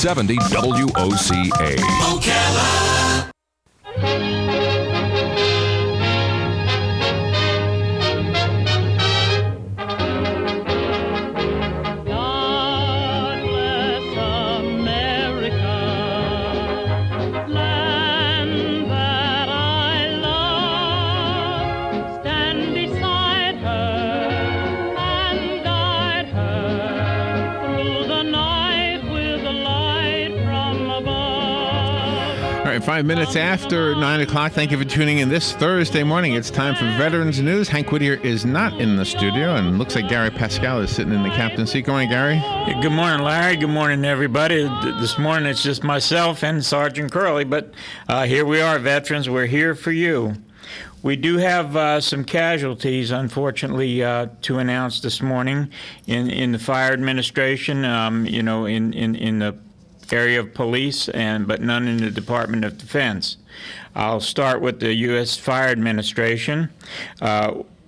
670 WOCA. Ocala. All right, 5 minutes after 9 o'clock. Thank you for tuning in this Thursday morning. It's time for Veterans News. Hank Whittier is not in the studio, and looks like Gary Pascale is sitting in the captain's seat. Good morning, Gary. Hey, good morning, Larry. Good morning, everybody. This morning it's just myself and Sergeant Curley, but here we are, veterans. We're here for you. We do have some casualties, unfortunately, to announce this morning in the fire administration, in the area of police, but none in the Department of Defense. I'll start with the U.S. Fire Administration.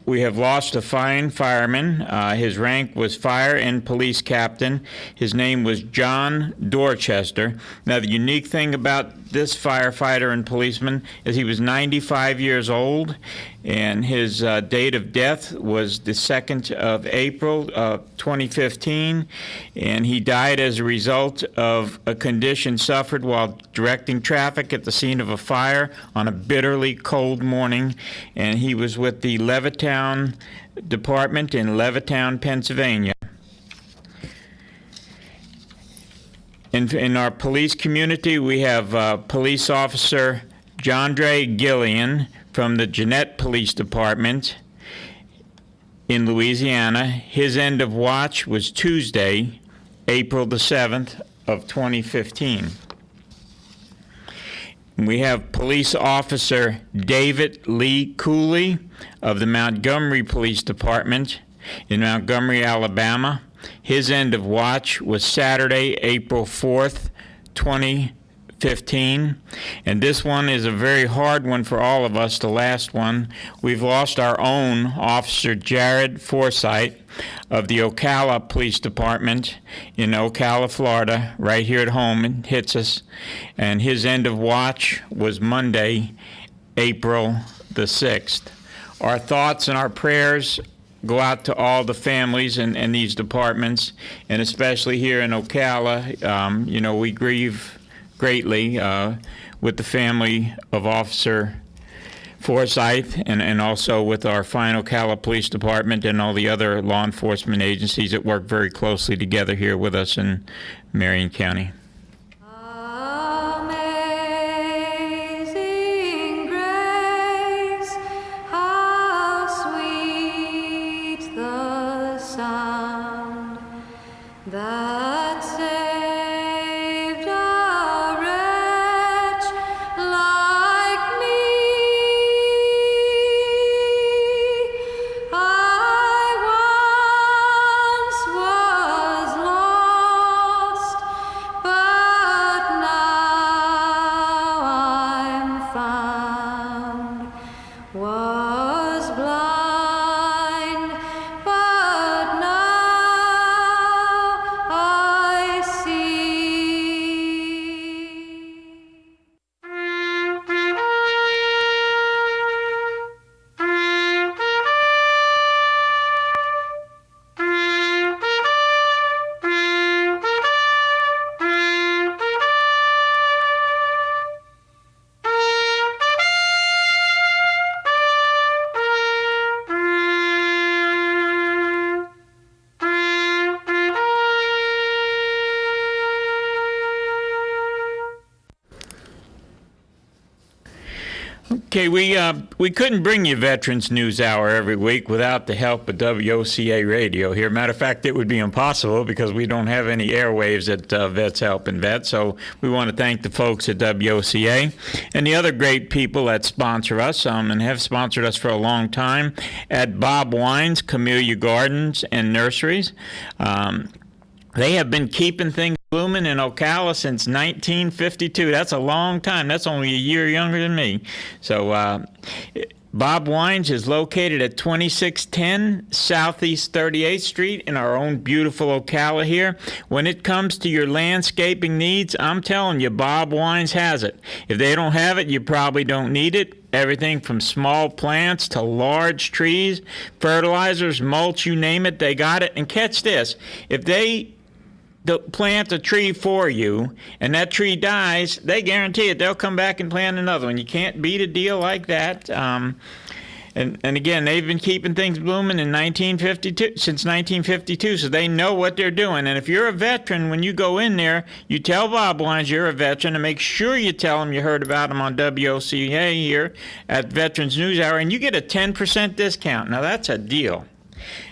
We have lost a fine fireman. His rank was fire and police captain. His name was John Dorchester. Now, the unique thing about this firefighter and policeman is he was 95 years old, and his date of death was the 2nd of April 2015, and he died as a result of a condition suffered while directing traffic at the scene of a fire on a bitterly cold morning, and he was with the Levittown Department in Levittown, Pennsylvania. In our police community, we have Police Officer John Dre Gillian from the Jeannette Police Department in Louisiana. His end of watch was Tuesday, April the 7th of 2015. We have Police Officer David Lee Cooley of the Montgomery Police Department in Montgomery, Alabama. His end of watch was Saturday, April 4th, 2015. And this one is a very hard one for all of us, the last one. We've lost our own Officer Jared Forsythe of the Ocala Police Department in Ocala, Florida, right here at home, and hits us. And his end of watch was Monday, April the 6th. Our thoughts and our prayers go out to all the families in these departments, and especially here in Ocala. We grieve greatly with the family of Officer Forsythe, and also with our fine Ocala Police Department and all the other law enforcement agencies that work very closely together here with us in Marion County. Okay, we couldn't bring you Veterans News Hour every week without the help of WOCA Radio here. Matter of fact, it would be impossible because we don't have any airwaves at Vets Helping Vets. So we want to thank the folks at WOCA and the other great people that sponsor us and have sponsored us for a long time at Bob Wine's, Camellia Gardens and Nurseries. They have been keeping things blooming in Ocala since 1952. That's a long time. That's only a year younger than me. So Bob Wines is located at 2610 Southeast 38th Street in our own beautiful Ocala here. When it comes to your landscaping needs, I'm telling you, Bob Wines has it. If they don't have it, you probably don't need it. Everything from small plants to large trees, fertilizers, mulch, you name it, they got it. And catch this, if they plant a tree for you and that tree dies, they guarantee it, they'll come back and plant another one. You can't beat a deal like that. And again, they've been keeping things blooming since 1952, so they know what they're doing. And if you're a veteran, when you go in there, you tell Bob Wines you're a veteran, and make sure you tell them you heard about them on WOCA here at Veterans News Hour, and you get a 10% discount. Now, that's a deal.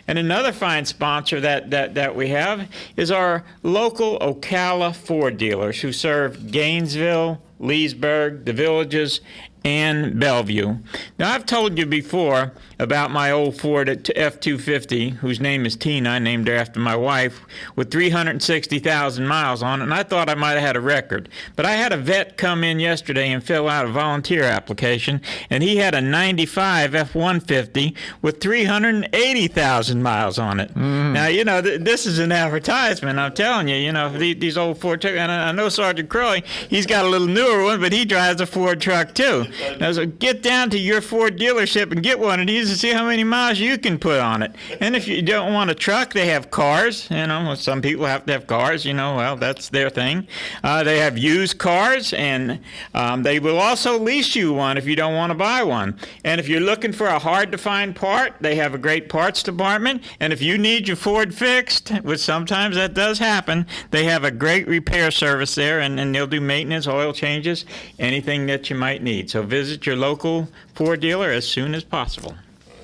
And another fine sponsor that we have is our local Ocala Ford dealers who serve Gainesville, Leesburg, the Villages, and Bellevue. Now, I've told you before about my old Ford F-250, whose name is Tina, I named her after my wife, with 360,000 miles on it, and I thought I might have had a record. But I had a vet come in yesterday and fill out a volunteer application, and he had a 95 F-150 with 380,000 miles on it. Now, you know, this is an advertisement, I'm telling you, you know, these old Ford trucks, and I know Sergeant Crowley, he's got a little newer one, but he drives a Ford truck too. Now, so get down to your Ford dealership and get one of these and see how many miles you can put on it. And if you don't want a truck, they have cars. You know, some people have to have cars, you know, well, that's their thing. They have used cars, and they will also lease you one if you don't want to buy one. And if you're looking for a hard-to-find part, they have a great parts department. And if you need your Ford fixed, which sometimes that does happen, they have a great repair service there, and they'll do maintenance, oil changes, anything that you might need. So visit your local Ford dealer as soon as possible.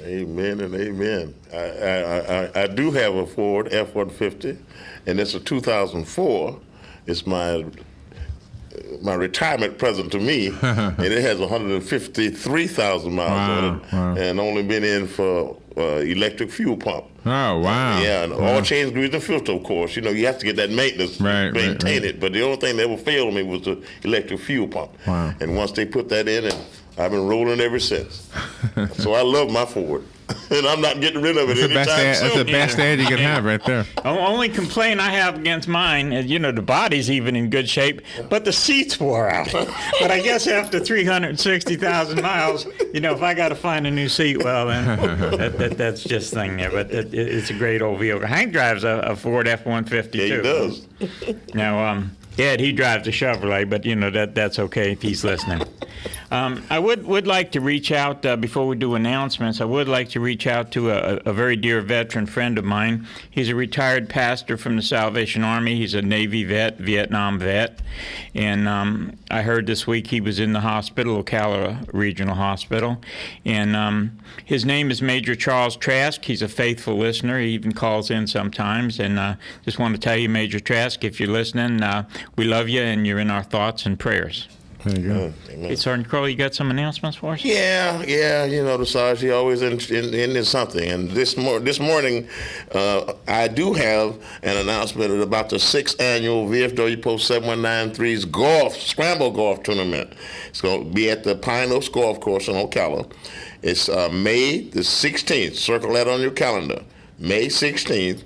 Amen and amen. I do have a Ford F-150, and it's a 2004. It's my retirement present to me, and it has 153,000 miles on it, and only been in for electric fuel pump. Oh, wow. Yeah, and all change grease and filter, of course. You know, you have to get that maintenance, maintain it. But the only thing that ever failed me was the electric fuel pump. Wow. And once they put that in, and I've been rolling ever since. So I love my Ford. And I'm not getting rid of it anytime soon. That's the best ad you can have right there. The only complaint I have against mine is, you know, the body's even in good shape, but the seats wore out. But I guess after 360,000 miles, you know, if I got to find a new seat, well, then that's just thing there. But it's a great old vehicle. Hank drives a Ford F-150 too. Yeah, he does. Now, Ed, he drives a Chevrolet, but, you know, that's okay if he's listening. I would like to reach out, before we do announcements, I would like to reach out to a very dear veteran friend of mine. He's a retired pastor from the Salvation Army. He's a Navy vet, Vietnam vet. And I heard this week he was in the hospital, Ocala Regional Hospital. And his name is Major Charles Trask. He's a faithful listener. He even calls in sometimes. And just want to tell you, Major Trask, if you're listening, we love you, and you're in our thoughts and prayers. There you go. Hey, Sergeant Crowley, you got some announcements for us? Yeah, you know, the Sarge, he always in something. And this morning, I do have an announcement about the 6th annual VFW Post 7193's Scramble Golf Tournament. It's going to be at the Pine Oaks Golf Course in Ocala. It's May the 16th. Circle that on your calendar. May 16th.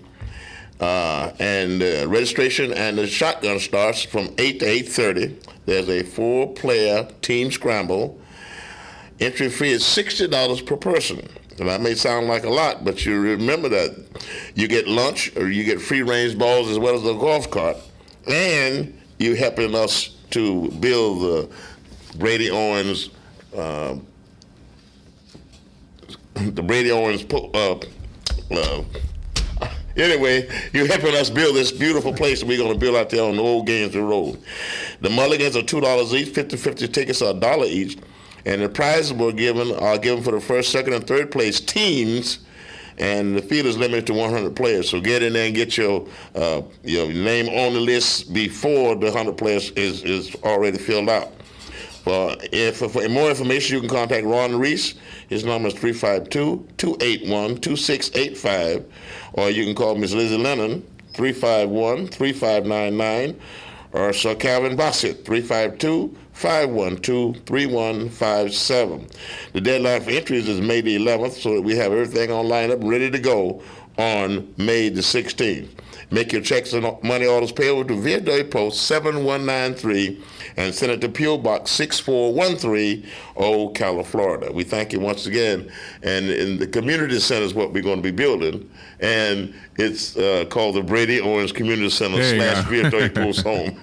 And registration and the shotgun starts from 8 to 8:30. There's a 4-player team scramble. Entry fee is $60 per person. And that may sound like a lot, but you remember that you get lunch or you get free-range balls as well as a golf cart, and you're helping us to build the Brady Owens anyway, you're helping us build this beautiful place that we're going to build out there on the old Gainesville Road. The mulligans are $2 each, 50-50 tickets are $1 each, and the prizes are given for the first, second, and third place teams, and the field is limited to 100 players. So get in there and get your name on the list before the 100 players is already filled out. For more information, you can contact Ron Reese. His number is 352-281-2685, or you can call Ms. Lizzie Lennon, 351-3599, or Sir Calvin Bassett, 352-512-3157. The deadline for entries is May the 11th, so that we have everything on lineup and ready to go on May the 16th. Make your checks and money orders payable to VFW Post 7193 and send it to P.O. Box 6413, Ocala, Florida. We thank you once again. And in the community center is what we're going to be building, and it's called the Brady Owens Community Center / VFW Post Home.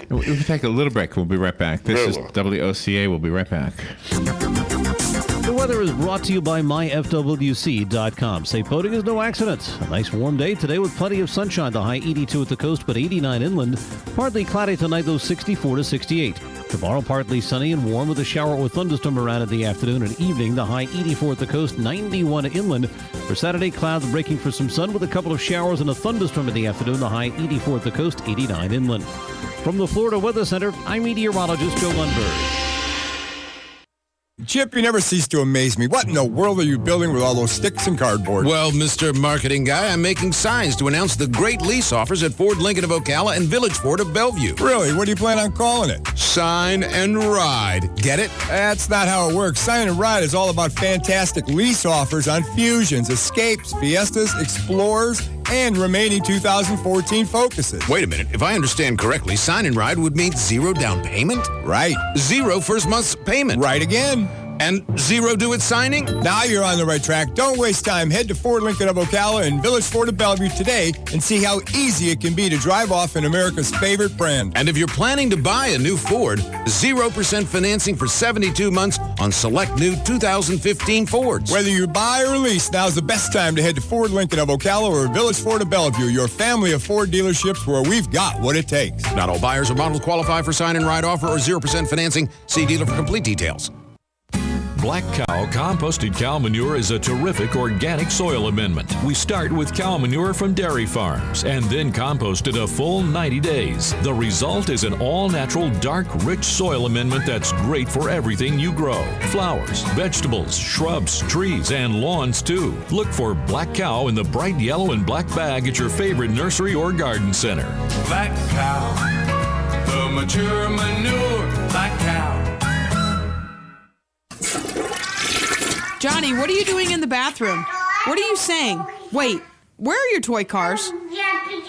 We'll take a little break. We'll be right back. This is WOCA. We'll be right back. The weather is brought to you by myfwc.com. Safe boating is no accident. A nice warm day today with plenty of sunshine. The high 82 at the coast, but 89 inland. Partly cloudy tonight, though 64 to 68. Tomorrow, partly sunny and warm with a shower or thunderstorm around in the afternoon and evening. The high 84 at the coast, 91 inland. For Saturday, clouds breaking for some sun with a couple of showers and a thunderstorm in the afternoon. The high 84 at the coast, 89 inland. From the Florida Weather Center, I'm meteorologist Joe Lundberg. Chip, you never cease to amaze me. What in the world are you building with all those sticks and cardboard? Well, Mr. Marketing Guy, I'm making signs to announce the great lease offers at Ford Lincoln of Ocala and Village Ford of Bellevue. Really? What do you plan on calling it? Sign and ride. Get it? That's not how it works. Sign and Ride is all about fantastic lease offers on Fusions, Escapes, Fiestas, Explorers, and remaining 2014 Focuses. Wait a minute. If I understand correctly, Sign and Ride would mean 0 down payment? Right. 0 first month's payment? Right again. And 0 due at signing? Now you're on the right track. Don't waste time. Head to Ford Lincoln of Ocala and Village Ford of Bellevue today and see how easy it can be to drive off in America's favorite brand. And if you're planning to buy a new Ford, 0% financing for 72 months on select new 2015 Fords. Whether you buy or lease, now's the best time to head to Ford Lincoln of Ocala or Village Ford of Bellevue, your family of Ford dealerships where we've got what it takes. Not all buyers or models qualify for sign and ride offer or 0% financing. See dealer for complete details. Black Cow composted cow manure is a terrific organic soil amendment. We start with cow manure from dairy farms and then compost it a full 90 days. The result is an all-natural, dark, rich soil amendment that's great for everything you grow. Flowers, vegetables, shrubs, trees, and lawns too. Look for Black Cow in the bright yellow and black bag at your favorite nursery or garden center. Black Cow, the mature manure. Black Cow. Johnny, what are you doing in the bathroom? What are you saying? Wait, where are your toy cars?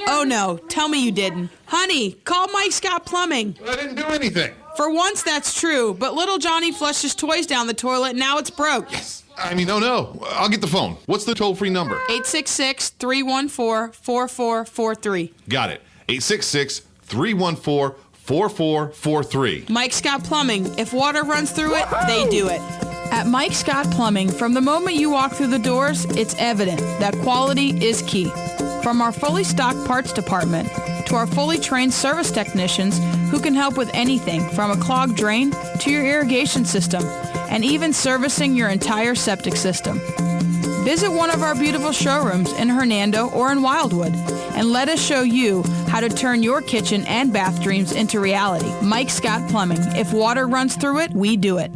Oh no, tell me you didn't. Honey, call Mike Scott Plumbing. I didn't do anything. For once that's true, but little Johnny flushed his toys down the toilet and now it's broke. Yes. I mean, no. I'll get the phone. What's the toll-free number? 866-314-4443. Got it. 866-314-4443. Mike Scott Plumbing. If water runs through it, they do it. At Mike Scott Plumbing, from the moment you walk through the doors, it's evident that quality is key. From our fully stocked parts department to our fully trained service technicians who can help with anything from a clogged drain to your irrigation system and even servicing your entire septic system. Visit one of our beautiful showrooms in Hernando or in Wildwood and let us show you how to turn your kitchen and bath dreams into reality. Mike Scott Plumbing. If water runs through it, we do it.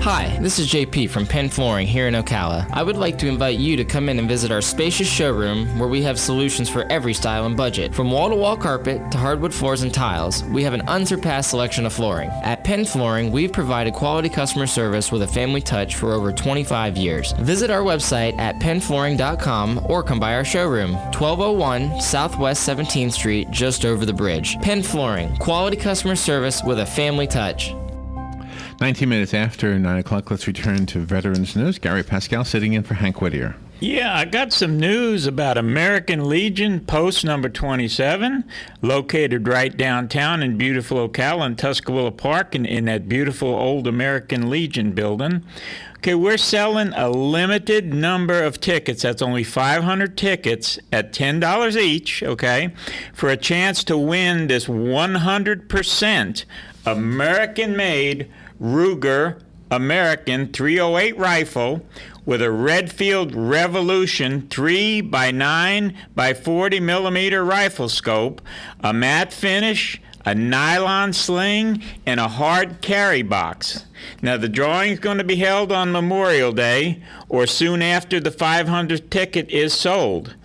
Hi, this is JP from Penn Flooring here in Ocala. I would like to invite you to come in and visit our spacious showroom where we have solutions for every style and budget. From wall-to-wall carpet to hardwood floors and tiles, we have an unsurpassed selection of flooring. At Penn Flooring, we've provided quality customer service with a family touch for over 25 years. Visit our website at pennflooring.com or come by our showroom, 1201 Southwest 17th Street, just over the bridge. Penn Flooring, quality customer service with a family touch. 19 minutes after 9 o'clock, let's return to Veterans News. Gary Pascale sitting in for Hank Whittier. Yeah, I got some news about American Legion Post number 27, located right downtown in beautiful Ocala and Tuscaloosa Park in that beautiful old American Legion building. Okay, we're selling a limited number of tickets. That's only 500 tickets at $10 each, okay, for a chance to win this 100% American-made Ruger American 308 rifle with a Redfield Revolution 3x9x40 millimeter rifle scope, a matte finish, a nylon sling, and a hard carry box. Now, the drawing is going to be held on Memorial Day or soon after the 500th ticket is sold.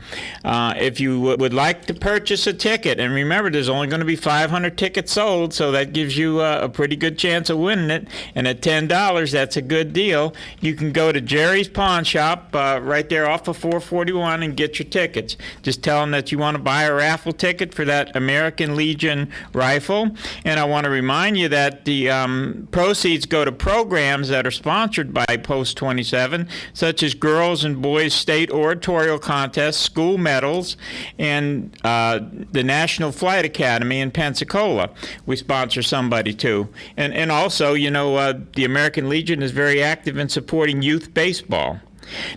If you would like to purchase a ticket, and remember, there's only going to be 500 tickets sold, so that gives you a pretty good chance of winning it. And at $10, that's a good deal. You can go to Jerry's Pawn Shop right there off of 441 and get your tickets. Just tell them that you want to buy a raffle ticket for that American Legion rifle. And I want to remind you that the proceeds go to programs that are sponsored by Post 27, such as Girls and Boys State Oratorial Contests, school medals, and the National Flight Academy in Pensacola. We sponsor somebody too. And also, the American Legion is very active in supporting youth baseball.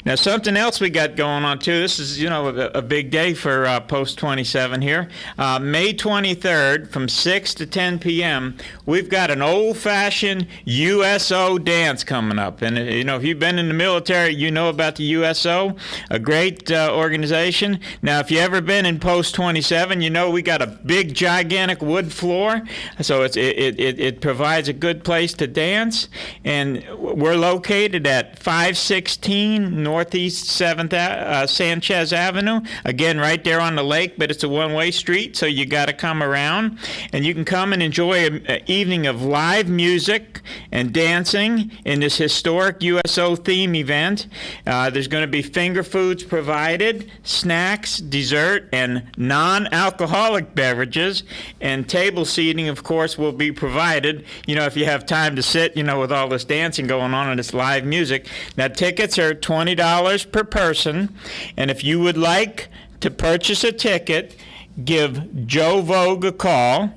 Now, something else we got going on, too. This is, a big day for Post 27 here. May 23rd from 6 to 10 p.m., we've got an old-fashioned USO dance coming up. And, if you've been in the military, you know about the USO, a great organization. Now, if you've ever been in Post 27, we got a big, gigantic wood floor. So it provides a good place to dance. And we're located at 516 Northeast 7th Sanchez Avenue. Again, right there on the lake, but it's a one-way street, so you got to come around. And you can come and enjoy an evening of live music and dancing in this historic USO theme event. There's going to be finger foods provided, snacks, dessert, and non-alcoholic beverages. And table seating, of course, will be provided, if you have time to sit, with all this dancing going on and this live music. Now, tickets are $20 per person, and if you would like to purchase a ticket, give Joe Vogue a call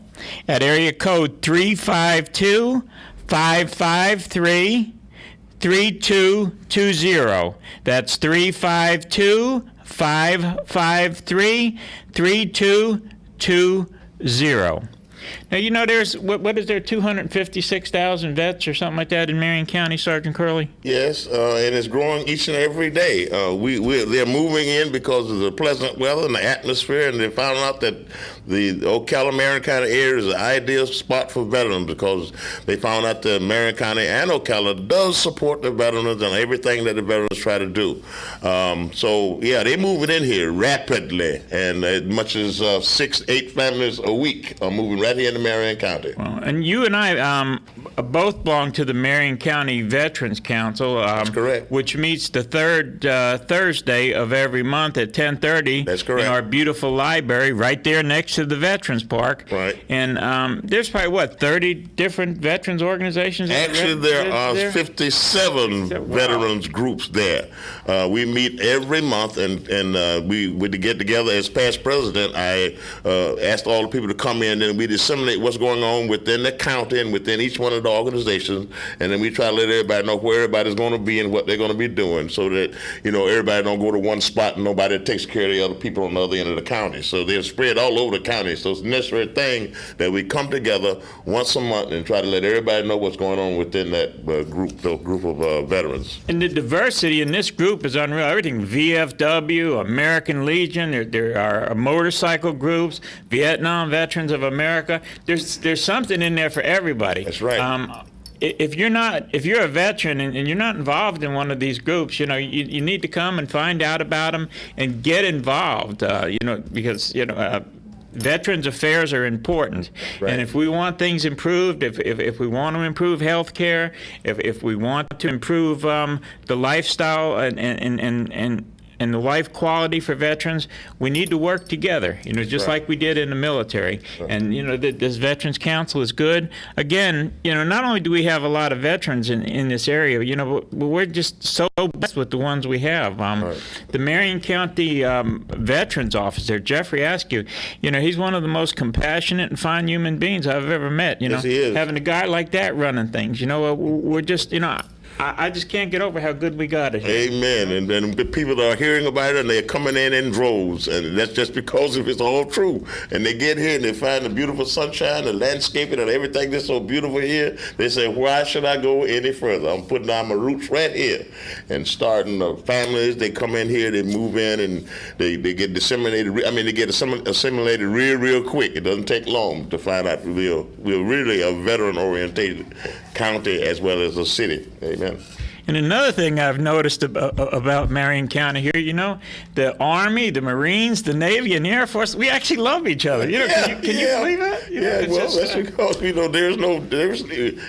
at area code 352-553-3220. That's 352-553-3220. Now, there's, what is there, 256,000 vets or something like that in Marion County, Sergeant Curley? Yes, and it's growing each and every day. They're moving in because of the pleasant weather and the atmosphere, and they found out that the Ocala, Marion County area is an ideal spot for veterans because they found out that Marion County and Ocala does support the veterans and everything that the veterans try to do. They're moving in here rapidly, and as much as 6-8 families a week are moving right here in Marion County. Well, and you and I both belong to the Marion County Veterans Council. That's correct. Which meets the third Thursday of every month at 10:30. That's correct. In our beautiful library right there next to the Veterans Park. Right. And there's probably, 30 different veterans organizations? Actually, there are 57 veterans groups there. We meet every month, and we get together. As past president, I asked all the people to come in, and we disseminate what's going on within the county and within each one of the organizations, and then we try to let everybody know where everybody's going to be and what they're going to be doing, so that everybody don't go to one spot and nobody takes care of the other people on the other end of the county. So they're spread all over the county. So it's a necessary thing that we come together once a month and try to let everybody know what's going on within that group of veterans. And the diversity in this group is unreal. Everything, VFW, American Legion, there are motorcycle groups, Vietnam Veterans of America. There's something in there for everybody. That's right. If you're a veteran and you're not involved in one of these groups, you need to come and find out about them and get involved. Because veterans affairs are important. Right. And if we want things improved, if we want to improve health care, if we want to improve the lifestyle and the life quality for veterans, we need to work together, just like we did in the military. Right. And, this Veterans Council is good. Again, not only do we have a lot of veterans in this area, but we're just so blessed with the ones we have. Right. The Marion County Veterans Officer, Jeffrey Askew, he's one of the most compassionate and fine human beings I've ever met. Yes, he is. Having a guy like that running things, we're just, I just can't get over how good we got it here. Amen. And then people are hearing about it, and they're coming in droves, and that's just because it's all true. And they get here and they find the beautiful sunshine, the landscaping, and everything that's so beautiful here. They say, why should I go any further? I'm putting down my roots right here. And starting families, they come in here, they move in, and they get disseminated. They get assimilated real quick. It doesn't take long to find out we're really a veteran-oriented county as well as the city. Amen. And another thing I've noticed about Marion County here, you know, the Army, the Marines, the Navy, and the Air Force, we actually love each other. You know, can you believe that? You know, Well, that's because, you know,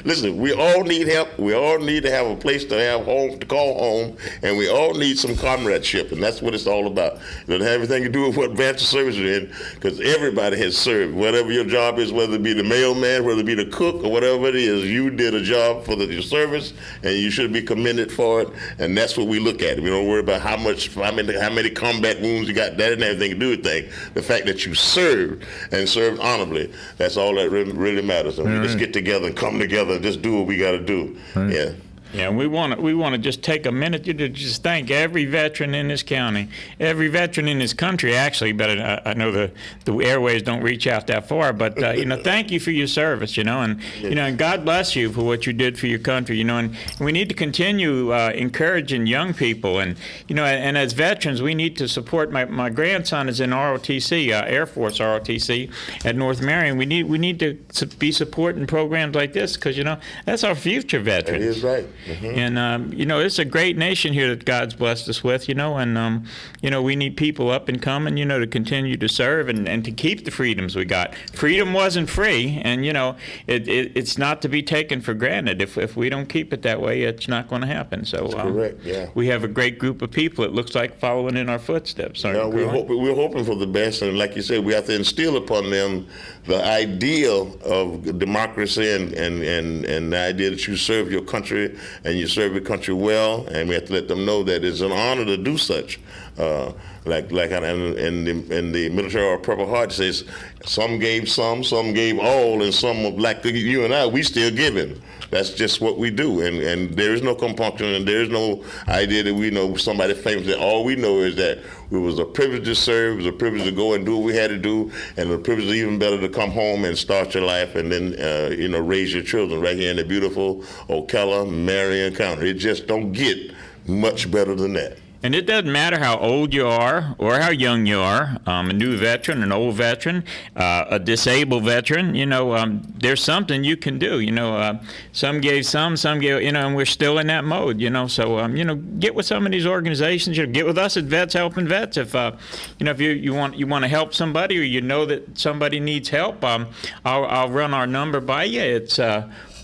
listen, we all need help. We all need to have a place to have home, to call home, and we all need some comradeship, and that's what it's all about. It doesn't have everything to do with what branch of service you're in, because everybody has served. Whatever your job is, whether it be the mailman, whether it be the cook, or whatever it is, you did a job for your service, and you should be commended for it, and that's what we look at. We don't worry about how many combat wounds you got. That didn't have anything to do with things. The fact that you served and served honorably, that's all that really matters. And we just get together and come together and just do what we got to do. Right. Yeah. Yeah, we want to just take a minute to just thank every veteran in this county, every veteran in this country, actually. But I know the airways don't reach out that far. But you know, thank you for your service. You know, and you know, and God bless you for what you did for your country. You know, and we need to continue encouraging young people. And you know, and as veterans, we need to support. My grandson is in ROTC, Air Force ROTC at North Marion. We need to be supporting programs like this because you know that's our future veterans. That is right. Mm-hmm. And, you know, it's a great nation here that God's blessed us with, you know, and, you know, we need people up and coming, you know, to continue to serve and to keep the freedoms we got. Freedom wasn't free, and, you know, it's not to be taken for granted. If we don't keep it that way, it's not going to happen. So correct, yeah. We have a great group of people, it looks like, following in our footsteps. We're hoping for the best, and like you said, we have to instill upon them the ideal of democracy and the idea that you serve your country and you serve your country well, and we have to let them know that it's an honor to do such. Like in the military or Purple Heart says, some gave some gave all, and some like you and I, we still giving. That's just what we do, and there is no compunction, and there is no idea that we know somebody famous. All we know is that it was a privilege to serve, it was a privilege to go and do what we had to do, and a privilege even better to come home and start your life and then you know, raise your children right here in the beautiful Ocala, Marion County. It just don't get much better than that. And it doesn't matter how old you are or how young you are, a new veteran, an old veteran, a disabled veteran, you know, there's something you can do. You know, some gave, you know, and we're still in that mode, you know. So, you know, get with some of these organizations. You know, get with us at Vets Helping Vets. If, you know, if you want to help somebody or you know that somebody needs help, I'll run our number by you. It's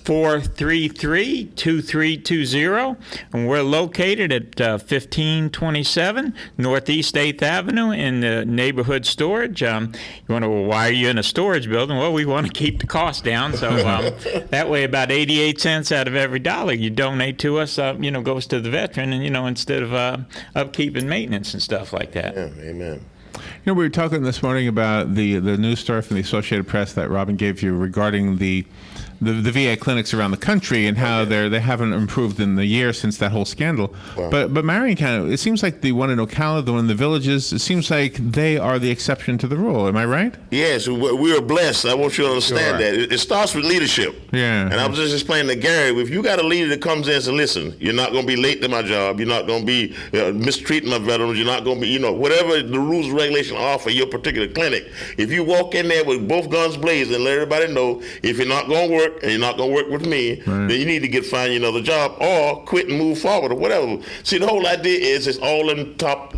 433-2320, and we're located at 1527 Northeast 8th Avenue in the neighborhood storage. You wonder, well, why are you in a storage building? Well, we want to keep the cost down, so that way about 88 cents out of every dollar you donate to us, you know, goes to the veteran, and you know, instead of upkeep and maintenance and stuff like that. Yeah, amen. You know, we were talking this morning about the news story from the Associated Press that Robin gave you regarding the VA clinics around the country and how they haven't improved in the year since that whole scandal. Wow. But Marion County, it seems like the one in Ocala, the one in the villages, it seems like they are the exception to the rule. Am I right? Yes, we are blessed. I want you to understand that. It starts with leadership. Yeah. And I was just explaining to Gary, if you got a leader that comes in and says, listen, you're not going to be late to my job, you're not going to be mistreating my veterans, you're not going to be, you know, whatever the rules and regulations are for your particular clinic, if you walk in there with both guns blazing and let everybody know, if you're not going to work and you're not going to work with me, then you need to find you another job or quit and move forward or whatever. See, the whole idea is it's all in top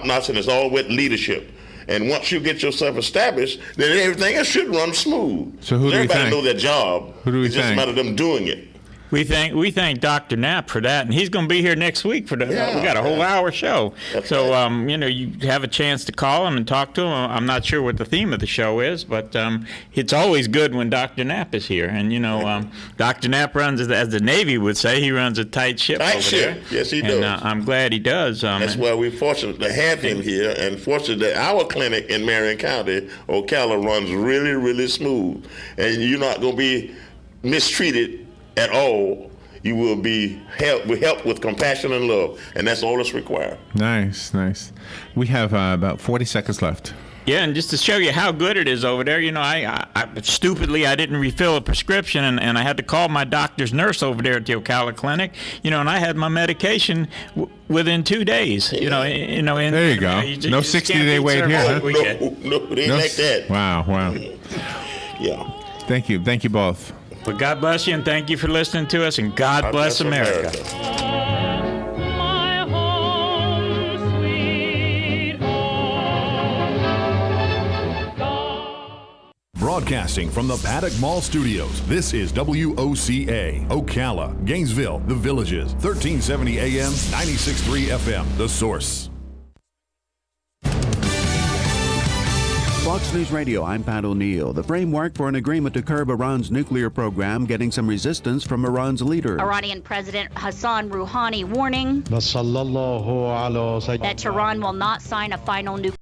notch, and it's all with leadership. And once you get yourself established, then everything else should run smooth. So who do we thank? Everybody know their job. Who do we it's just a matter of them doing it. We thank Dr. Knapp for that, and he's going to be here next week for the. Yeah, we got a whole hour show, That's so right. you know, you have a chance to call him and talk to him. I'm not sure what the theme of the show is, but it's always good when Dr. Knapp is here, and you know, Dr. Knapp runs, as the Navy would say, he runs a tight ship over there. Yes, he does. And I'm glad he does. That's why we're fortunate to have him here, and fortunate that our clinic in Marion County, Ocala, runs really, really smooth, and you're not going to be mistreated at all. You will be helped with compassion and love, and that's all that's required. Nice. We have about 40 seconds left. Yeah, and just to show you how good it is over there, you know, I stupidly, I didn't refill a prescription, and I had to call my doctor's nurse over there at the Ocala Clinic, you know, and I had my medication within 2 days, you know. There you go. No 60-day wait here, huh? No, they ain't like that. Wow. Yeah. Thank you both. Well, God bless you, and thank you for listening to us, and God bless America. Broadcasting from the Paddock Mall Studios, this is WOCA, Ocala, Gainesville, The Villages, 1370 AM, 96.3 FM, The Source. Fox News Radio, I'm Pat O'Neill. The framework for an agreement to curb Iran's nuclear program getting some resistance from Iran's leader. Iranian President Hassan Rouhani warning that Tehran will not sign a final nuclear